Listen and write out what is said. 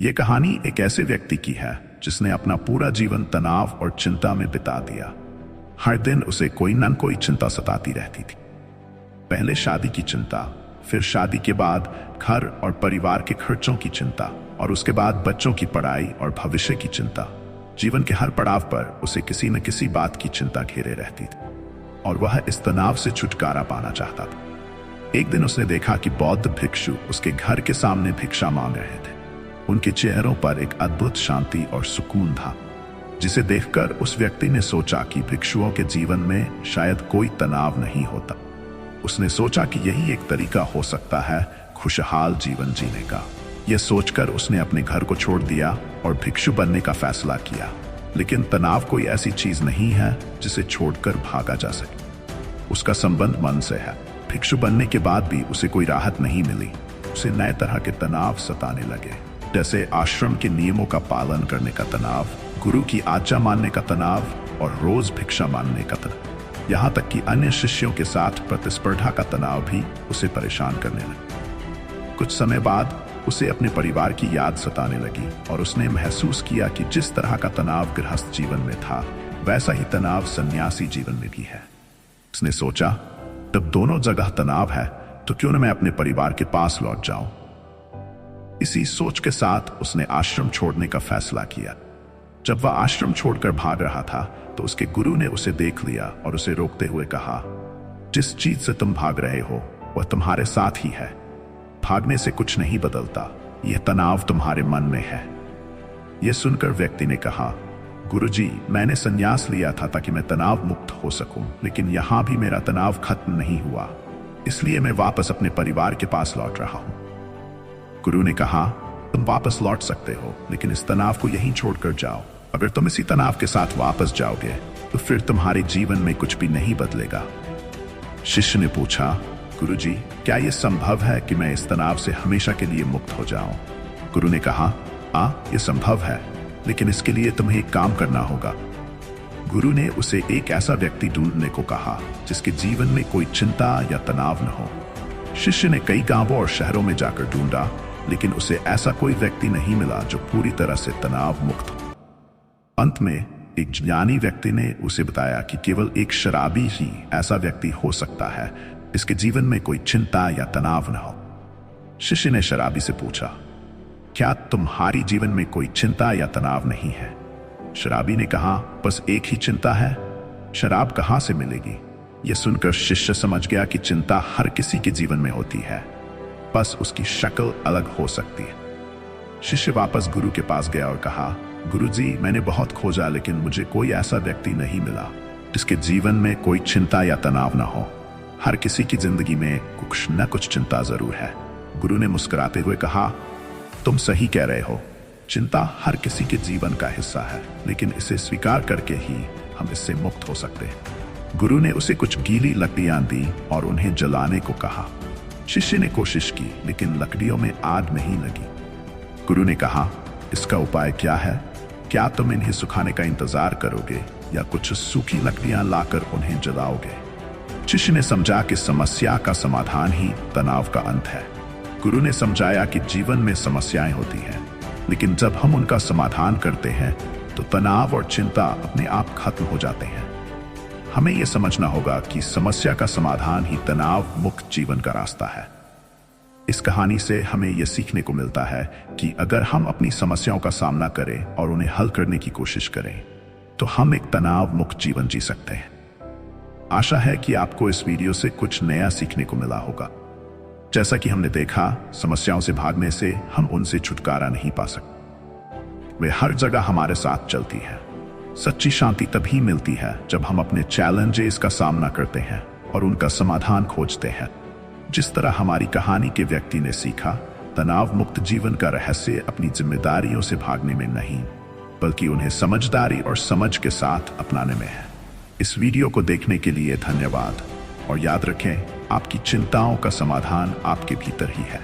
ये कहानी एक ऐसे व्यक्ति की है जिसने अपना पूरा जीवन तनाव और चिंता में बिता दिया। हर दिन उसे कोई न कोई चिंता सताती रहती थी। पहले शादी की चिंता, फिर शादी के बाद घर और परिवार के खर्चों की चिंता, और उसके बाद बच्चों की पढ़ाई और भविष्य की चिंता। जीवन के हर पड़ाव पर उसे किसी न किसी बात की चिंता घेरे रहती थी और वह इस तनाव से छुटकारा पाना चाहता था। एक दिन उसने देखा कि बौद्ध भिक्षु उसके घर के सामने भिक्षा मांग रहे थे। उनके चेहरों पर एक अद्भुत शांति और सुकून था, जिसे देखकर उस व्यक्ति ने सोचा कि भिक्षुओं के जीवन में शायद कोई तनाव नहीं होता। उसने सोचा कि यही एक तरीका हो सकता है खुशहाल जीवन जीने का। यह सोचकर उसने अपने घर को छोड़ दिया और भिक्षु बनने का फैसला किया। लेकिन तनाव कोई ऐसी चीज नहीं है जिसे छोड़कर भागा जा सके। उसका संबंध मन से है। भिक्षु बनने के बाद भी उसे कोई राहत नहीं मिली। उसे नए तरह के तनाव सताने लगे, जैसे आश्रम के नियमों का पालन करने का तनाव, गुरु की आज्ञा मानने का तनाव और रोज भिक्षा मांगने का तनाव। यहाँ तक कि अन्य शिष्यों के साथ प्रतिस्पर्धा का तनाव भी उसे परेशान करने लगा। कुछ समय बाद उसे अपने परिवार की याद सताने लगी और उसने महसूस किया कि जिस तरह का तनाव गृहस्थ जीवन में था, वैसा ही तनाव सन्यासी जीवन में भी है। उसने सोचा, जब दोनों जगह तनाव है तो क्यों न मैं अपने परिवार के पास लौट जाऊं। इसी सोच के साथ उसने आश्रम छोड़ने का फैसला किया। जब वह आश्रम छोड़कर भाग रहा था तो उसके गुरु ने उसे देख लिया और उसे रोकते हुए कहा, जिस चीज से तुम भाग रहे हो वह तुम्हारे साथ ही है। भागने से कुछ नहीं बदलता, यह तनाव तुम्हारे मन में है। यह सुनकर व्यक्ति ने कहा, गुरुजी, मैंने संन्यास लिया था ताकि मैं तनाव मुक्त हो सकूं, लेकिन यहां भी मेरा तनाव खत्म नहीं हुआ, इसलिए मैं वापस अपने परिवार के पास लौट रहा हूं। गुरु ने कहा, तुम वापस लौट सकते हो, लेकिन इस तनाव को यहीं छोड़कर जाओ। अगर तुम इसी तनाव के साथ वापस जाओगे तो फिर तुम्हारे जीवन में कुछ भी नहीं बदलेगा। शिष्य ने पूछा, गुरुजी, क्या यह संभव है कि मैं इस तनाव से हमेशा के लिए मुक्त हो जाऊं? गुरु ने कहा, हाँ, यह संभव है, लेकिन इसके लिए तुम्हें एक काम करना होगा। गुरु ने उसे एक ऐसा व्यक्ति ढूंढने को कहा जिसके जीवन में कोई चिंता या तनाव न हो। शिष्य ने कई गांवों और शहरों में जाकर ढूंढा, लेकिन उसे ऐसा कोई व्यक्ति नहीं मिला जो पूरी तरह से तनाव मुक्त हो। अंत में एक ज्ञानी व्यक्ति ने उसे बताया कि केवल एक शराबी ही ऐसा व्यक्ति हो सकता है जिसके जीवन में कोई चिंता या तनाव न हो। शिष्य ने शराबी से पूछा, क्या तुम्हारी जीवन में कोई चिंता या तनाव नहीं है? शराबी ने कहा, बस एक ही चिंता है। शराब कहां से मिलेगी? यह सुनकर शिष्य समझ गया कि चिंता हर किसी के जीवन में होती है, बस उसकी शक्ल अलग हो सकती है। शिष्य वापस गुरु के पास गया और कहा, गुरुजी, मैंने बहुत खोजा, लेकिन मुझे कोई ऐसा व्यक्ति नहीं मिला जिसके जीवन में कोई चिंता या तनाव ना हो। हर किसी की जिंदगी में कुछ न कुछ चिंता जरूर है। गुरु ने मुस्कुराते हुए कहा, तुम सही कह रहे हो। चिंता हर किसी के जीवन का हिस्सा है, लेकिन इसे स्वीकार करके ही हम इससे मुक्त हो सकते हैं। गुरु ने उसे कुछ गीली लकड़ियां दी और उन्हें जलाने को कहा। शिष्य ने कोशिश की, लेकिन लकड़ियों में आग नहीं लगी। गुरु ने कहा, इसका उपाय क्या है? क्या तुम इन्हें सुखाने का इंतजार करोगे या कुछ सूखी लकड़ियां लाकर उन्हें जलाओगे? शिष्य ने समझा कि समस्या का समाधान ही तनाव का अंत है। गुरु ने समझाया कि जीवन में समस्याएं होती हैं, लेकिन जब हम उनका समाधान करते हैं तो तनाव और चिंता अपने आप खत्म हो जाते हैं। हमें यह समझना होगा कि समस्या का समाधान ही तनाव मुक्त जीवन का रास्ता है। इस कहानी से हमें यह सीखने को मिलता है कि अगर हम अपनी समस्याओं का सामना करें और उन्हें हल करने की कोशिश करें तो हम एक तनाव मुक्त जीवन जी सकते हैं। आशा है कि आपको इस वीडियो से कुछ नया सीखने को मिला होगा। जैसा कि हमने देखा, समस्याओं से भागने से हम उनसे छुटकारा नहीं पा सकते। वे हर जगह हमारे साथ चलती हैं। सच्ची शांति तभी मिलती है जब हम अपने चैलेंजेस का सामना करते हैं और उनका समाधान खोजते हैं। जिस तरह हमारी कहानी के व्यक्ति ने सीखा, तनाव मुक्त जीवन का रहस्य अपनी जिम्मेदारियों से भागने में नहीं, बल्कि उन्हें समझदारी और समझ के साथ अपनाने में है। इस वीडियो को देखने के लिए धन्यवाद, और याद रखें, आपकी चिंताओं का समाधान आपके भीतर ही है।